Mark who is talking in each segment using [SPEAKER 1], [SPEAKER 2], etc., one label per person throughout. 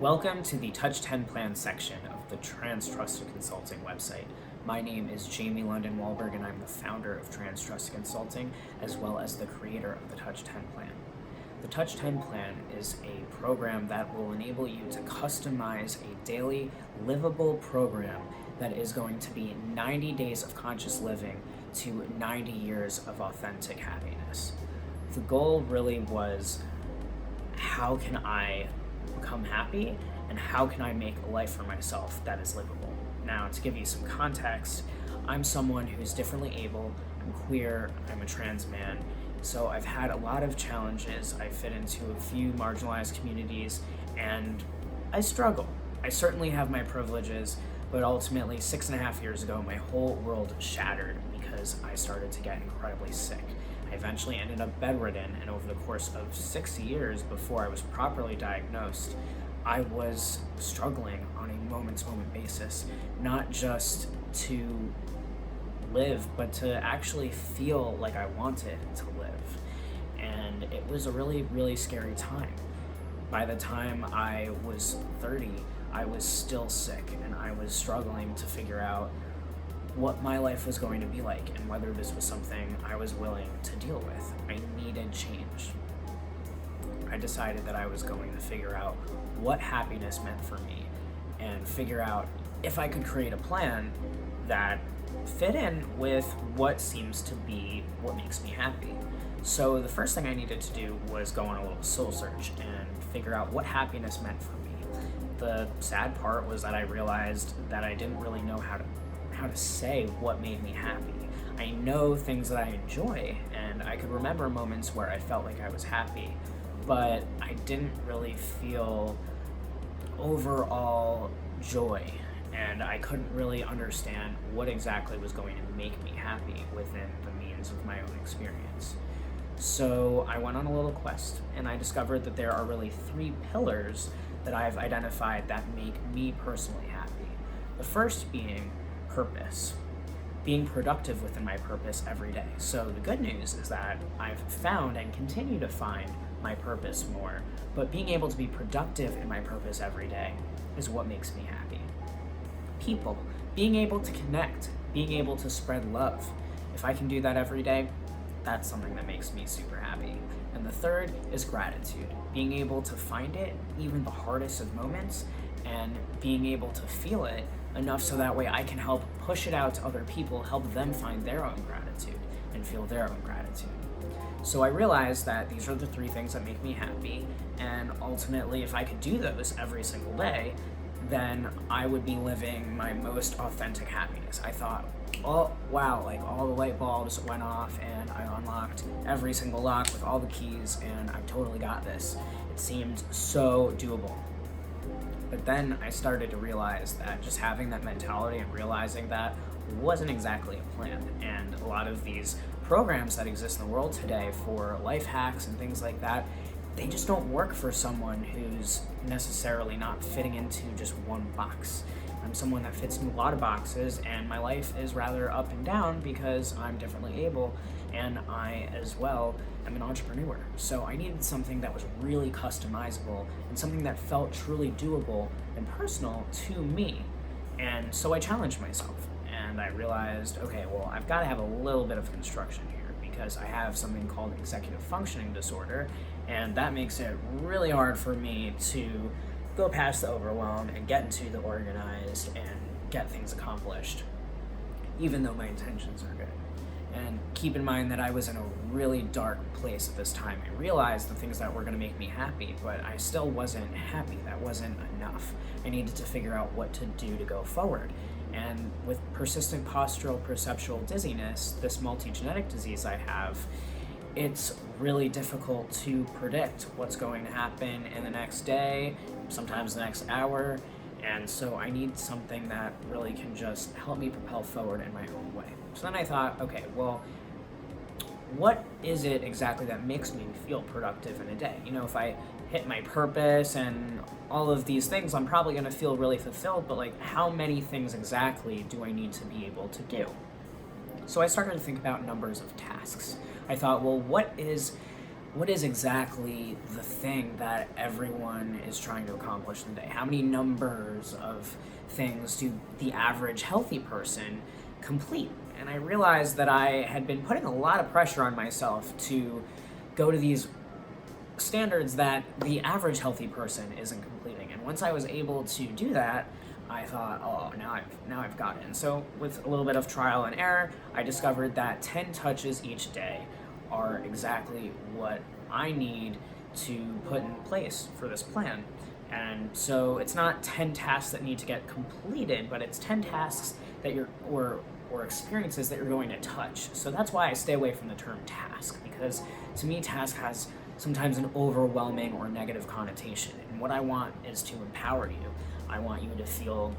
[SPEAKER 1] Welcome to the Touch10 plan section of the Trans Trusted Consulting website. My name is Jamie London Wahlberg, and I'm the founder of Trans Trusted Consulting, as well as the creator of the Touch10 plan. The Touch10 plan is a program that will enable you to customize a daily livable program that is going to be 90 days of conscious living to 90 years of authentic happiness. The goal really was, how can I become happy, and how can I make a life for myself that is livable? Now, to give you some context, I'm someone who's differently able, I'm queer, I'm a trans man, so I've had a lot of challenges. I fit into a few marginalized communities, and I struggle. I certainly have my privileges, but ultimately 6.5 years ago, my whole world shattered because I started to get incredibly sick. I eventually ended up bedridden, and over the course of 6 years before I was properly diagnosed, I was struggling on a moment-to-moment basis, not just to live, but to actually feel like I wanted to live. And it was a really, really scary time. By the time I was 30, I was still sick, and I was struggling to figure out what my life was going to be like and whether this was something I was willing to deal with. I needed change. I decided that I was going to figure out what happiness meant for me and figure out if I could create a plan that fit in with what seems to be what makes me happy. So the first thing I needed to do was go on a little soul search and figure out what happiness meant for me. The sad part was that I realized that I didn't really know how to say what made me happy. I know things that I enjoy, and I could remember moments where I felt like I was happy, but I didn't really feel overall joy, and I couldn't really understand what exactly was going to make me happy within the means of my own experience. So I went on a little quest, and I discovered that there are really 3 pillars that I've identified that make me personally happy. The first being purpose, being productive within my purpose every day. So the good news is that I've found and continue to find my purpose more, but being able to be productive in my purpose every day is what makes me happy. People, being able to connect, being able to spread love. If I can do that every day, that's something that makes me super happy. And the third is gratitude, being able to find it even the hardest of moments and being able to feel it enough so that way I can help push it out to other people, help them find their own gratitude and feel their own gratitude. So I realized that these are the 3 things that make me happy, and ultimately if I could do those every single day, then I would be living my most authentic happiness. I thought, oh wow, like all the light bulbs went off and I unlocked every single lock with all the keys and I totally got this. It seemed so doable. But then I started to realize that just having that mentality and realizing that wasn't exactly a plan. And a lot of these programs that exist in the world today for life hacks and things like that, they just don't work for someone who's necessarily not fitting into just one box. I'm someone that fits in a lot of boxes, and my life is rather up and down because I'm differently able, and I as well am an entrepreneur. So I needed something that was really customizable and something that felt truly doable and personal to me. And so I challenged myself, and I realized, okay, well, I've got to have a little bit of construction here because I have something called executive functioning disorder, and that makes it really hard for me to go past the overwhelm and get into the organized and get things accomplished, even though my intentions are good. And keep in mind that I was in a really dark place at this time. I realized the things that were going to make me happy, but I still wasn't happy. That wasn't enough. I needed to figure out what to do to go forward. And with persistent postural perceptual dizziness, this multi-genetic disease I have, it's really difficult to predict what's going to happen in the next day, sometimes the next hour, and so I need something that really can just help me propel forward in my own way. So then I thought, okay, well, what is it exactly that makes me feel productive in a day? You know, if I hit my purpose and all of these things, I'm probably going to feel really fulfilled, but like, how many things exactly do I need to be able to do? So I started to think about numbers of tasks. I thought, well, what is what is exactly the thing that everyone is trying to accomplish in the day? How many numbers of things do the average healthy person complete? And I realized that I had been putting a lot of pressure on myself to go to these standards that the average healthy person isn't completing. And once I was able to do that, I thought, oh, now I've got it. And so with a little bit of trial and error, I discovered that 10 touches each day are exactly what I need to put in place for this plan. And so it's not 10 tasks that need to get completed, but it's 10 tasks that or experiences that you're going to touch. So that's why I stay away from the term task, because to me, task has sometimes an overwhelming or negative connotation. And what I want is to empower you. I want you to feel,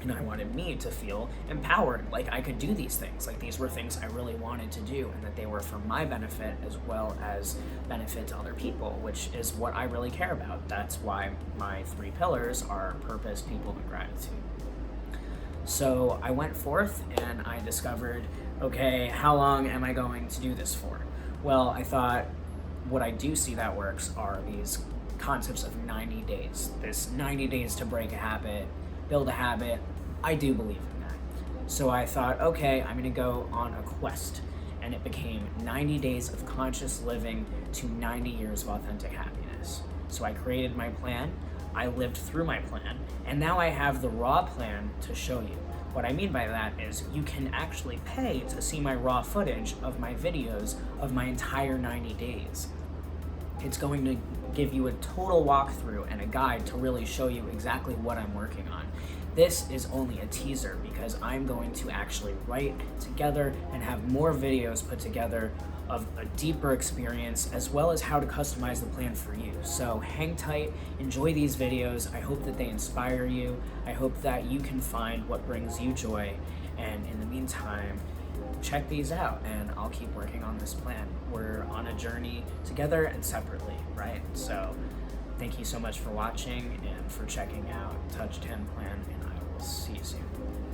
[SPEAKER 1] and I wanted me to feel empowered, like I could do these things, like these were things I really wanted to do, and that they were for my benefit as well as benefit to other people, which is what I really care about. That's why my 3 pillars are purpose, people, and gratitude. So I went forth and I discovered, okay, how long am I going to do this for? Well, I thought what I do see that works are these concepts of 90 days. This 90 days to break a habit, build a habit. I do believe in that. So I thought, okay, I'm gonna go on a quest. And it became 90 days of conscious living to 90 years of authentic happiness. So I created my plan, I lived through my plan, and now I have the raw plan to show you. What I mean by that is you can actually pay to see my raw footage of my videos of my entire 90 days. It's going to give you a total walkthrough and a guide to really show you exactly what I'm working on. This is only a teaser because I'm going to actually write together and have more videos put together of a deeper experience, as well as how to customize the plan for you. So hang tight, enjoy these videos. I hope that they inspire you. I hope that you can find what brings you joy. And in the meantime, check these out and I'll keep working on this plan. We're on a journey together and separately, right? So thank you so much for watching and for checking out Touch10 Plan, and I will see you soon.